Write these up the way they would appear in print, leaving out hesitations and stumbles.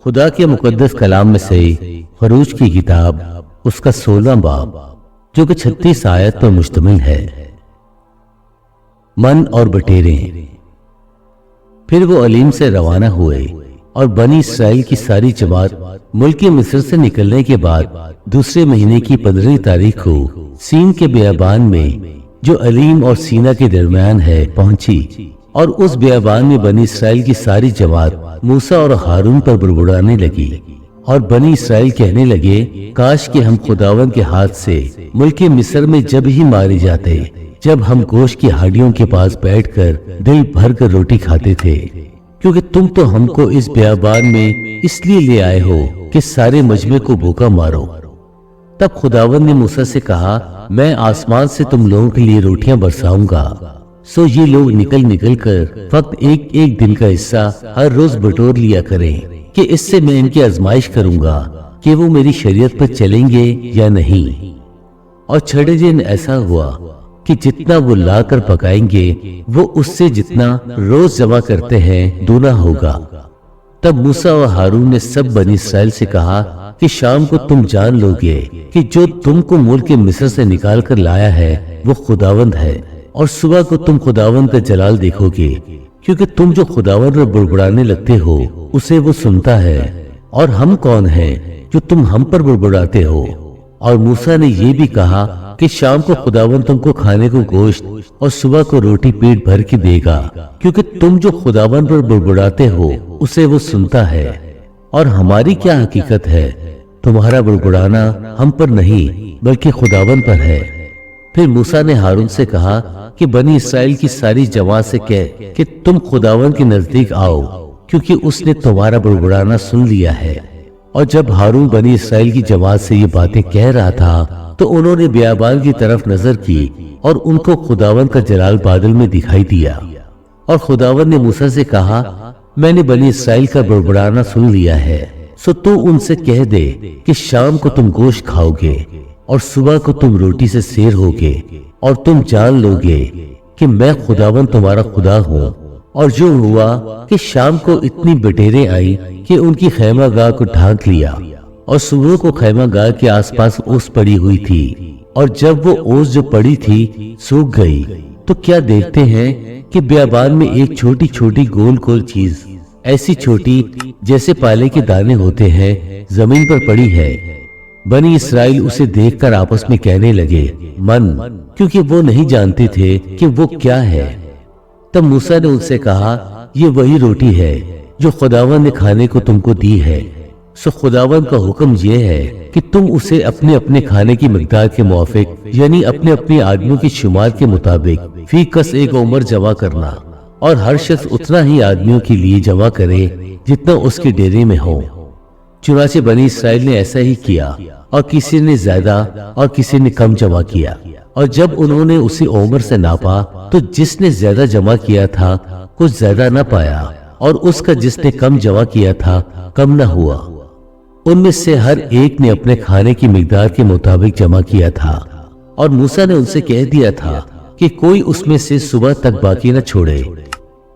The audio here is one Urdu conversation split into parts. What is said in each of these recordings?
خدا کے مقدس کلام میں سے خروج کی کتاب اس کا 16 باب جو کہ 36 آیت پر مشتمل ہے۔ من اور بٹیرے۔ پھر وہ علیم سے روانہ ہوئے اور بنی اسرائیل کی ساری جماعت ملک مصر سے نکلنے کے بعد دوسرے مہینے کی 15 تاریخ کو سین کے بیابان میں جو علیم اور سینا کے درمیان ہے پہنچی، اور اس بیابان میں بنی اسرائیل کی ساری جماعت موسیٰ اور ہارون پر بڑبڑانے لگی، اور بنی اسرائیل کہنے لگے کاش کہ ہم خداوند کے ہاتھ سے ملک مصر میں جب ہی مارے جاتے، جب ہم گوشت کی ہڈیوں کے پاس بیٹھ کر دل بھر کر روٹی کھاتے تھے، کیونکہ تم تو ہم کو اس بیابان میں اس لیے لے آئے ہو کہ سارے مجمع کو بھوکا مارو۔ تب خداوند نے موسیٰ سے کہا، میں آسمان سے تم لوگوں کے لیے روٹیاں برساؤں گا، سو یہ لوگ نکل نکل کر فقط ایک ایک دن کا حصہ ہر روز بٹور لیا کریں، کہ اس سے میں ان کی آزمائش کروں گا کہ وہ میری شریعت پر چلیں گے یا نہیں۔ اور چھٹے دن ایسا ہوا کہ جتنا وہ لا کر پکائیں گے وہ اس سے جتنا روز جمع کرتے ہیں دونا ہوگا۔ تب موسیٰ اور ہارون نے سب بنی اسرائیل سے کہا کہ شام کو تم جان لو گے کہ جو تم کو ملک مصر سے نکال کر لایا ہے وہ خداوند ہے، اور صبح کو تم خداوند کا جلال دیکھو گے، کیونکہ تم جو خداوند پر بڑبڑانے لگتے ہو اسے وہ سنتا ہے، اور ہم کون ہیں جو تم ہم پر بڑبڑاتے ہو۔ اور موسیٰ نے یہ بھی کہا کہ شام کو خداوند تم کو کھانے کو گوشت اور صبح کو روٹی پیٹ بھر کے دے گا، کیونکہ تم جو خداوند پر بڑبڑاتے ہو اسے وہ سنتا ہے۔ اور ہماری کیا حقیقت ہے؟ تمہارا بڑبڑانا ہم پر نہیں بلکہ خداوند پر ہے۔ پھر موسیٰ نے ہارون سے کہا کہ بنی اسرائیل کی ساری جماعت سے کہہ کہ تم خداوند کے نزدیک آؤ، کیونکہ اس نے تمہارا بڑبڑانا سن لیا ہے۔ اور جب ہارون بنی اسرائیل کی جماعت سے یہ باتیں کہہ رہا تھا تو انہوں نے بیابان کی طرف نظر کی، اور ان کو خداوند کا جلال بادل میں دکھائی دیا۔ اور خداوند نے موسیٰ سے کہا، میں نے بنی اسرائیل کا بڑبڑانا سن لیا ہے، سو تو ان سے کہہ دے کہ شام کو تم گوشت کھاؤ گے اور صبح کو تم روٹی سے سیر ہوگے، اور تم جان لو گے کہ میں خداوند تمہارا خدا ہوں۔ اور جو ہوا کہ شام کو اتنی بٹیریں آئیں کہ ان کی خیمہ گاہ کو ڈھانک لیا، اور صبح کو خیمہ گاہ کے آس پاس اوس پڑی ہوئی تھی، اور جب وہ اوس جو پڑی تھی سوکھ گئی تو کیا دیکھتے ہیں کہ بیابان میں ایک چھوٹی چھوٹی گول گول چیز، ایسی چھوٹی جیسے پالے کے دانے ہوتے ہیں، زمین پر پڑی ہے۔ بنی اسرائیل اسے دیکھ کر آپس میں کہنے لگے من، کیونکہ وہ نہیں جانتے تھے کہ وہ کیا ہے۔ تب موسیٰ نے ان سے کہا، یہ وہی روٹی ہے جو خداوند نے کھانے کو تم کو دی ہے۔ سو خداوند کا حکم یہ ہے کہ تم اسے اپنے اپنے کھانے کی مقدار کے موافق، یعنی اپنے اپنے آدمیوں کی شمار کے مطابق فی کس ایک عمر جمع کرنا، اور ہر شخص اتنا ہی آدمیوں کے لیے جمع کرے جتنا اس کے ڈیرے میں ہو۔ چنانچہ بنی اسرائیل نے ایسا ہی کیا، اور کسی نے زیادہ اور کسی نے کم جمع کیا۔ اور جب انہوں نے اسی عمر سے ناپا تو جس نے زیادہ جمع کیا تھا کچھ زیادہ نہ پایا، اور اس کا جس نے کم جمع کیا تھا کم نہ ہوا۔ ان میں سے ہر ایک نے اپنے کھانے کی مقدار کے مطابق جمع کیا تھا۔ اور موسیٰ نے ان سے کہہ دیا تھا کہ کوئی اس میں سے صبح تک باقی نہ چھوڑے،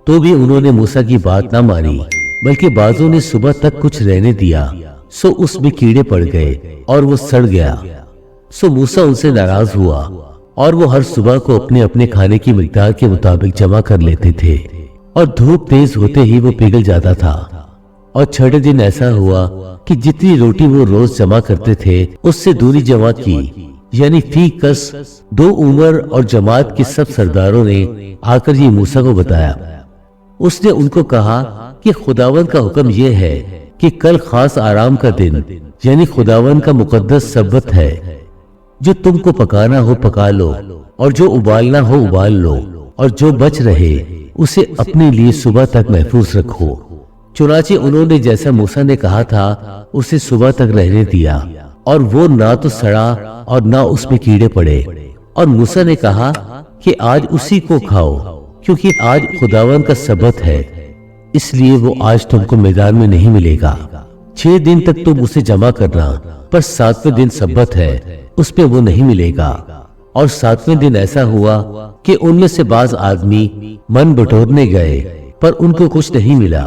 تو بھی انہوں نے موسیٰ کی بات نہ مانی، بلکہ بعضوں نے صبح تک کچھ رہنے دیا، سو اس میں کیڑے پڑ گئے اور وہ سڑ گیا۔ سو موسیٰ ان سے ناراض ہوا، اور وہ ہر صبح کو اپنے اپنے کھانے کی مقدار کے مطابق جمع کر لیتے تھے، اور دھوپ تیز ہوتے ہی وہ پگھل جاتا تھا۔ اور چھٹے دن ایسا ہوا کہ جتنی روٹی وہ روز جمع کرتے تھے اس سے دوری جمع کی، یعنی فی کس 2 عمر۔ اور جماعت کے سب سرداروں نے آ کر یہ موسیٰ کو بتایا۔ اس نے ان کو کہا کہ خداوند کا حکم یہ ہے کہ کل خاص آرام کا دن، یعنی خداوند کا مقدس سبت ہے، جو تم کو پکانا ہو پکا لو، اور جو ابالنا ہو ابال لو، اور جو بچ رہے اسے اپنے لیے صبح تک محفوظ رکھو۔ چنانچہ انہوں نے جیسا موسیٰ نے کہا تھا اسے صبح تک رہنے دیا، اور وہ نہ تو سڑا اور نہ اس میں کیڑے پڑے۔ اور موسیٰ نے کہا کہ آج اسی کو کھاؤ، کیونکہ آج خداوند کا سبت ہے، اس لیے وہ آج تم کو میدان میں نہیں ملے گا۔ 6 دن تک تم اسے جمع کرنا، پر 7ویں دن سبت ہے، اس پہ وہ نہیں ملے گا۔ اور 7ویں دن ایسا ہوا کہ ان میں سے بعض آدمی من بٹورنے گئے، پر ان کو کچھ نہیں ملا۔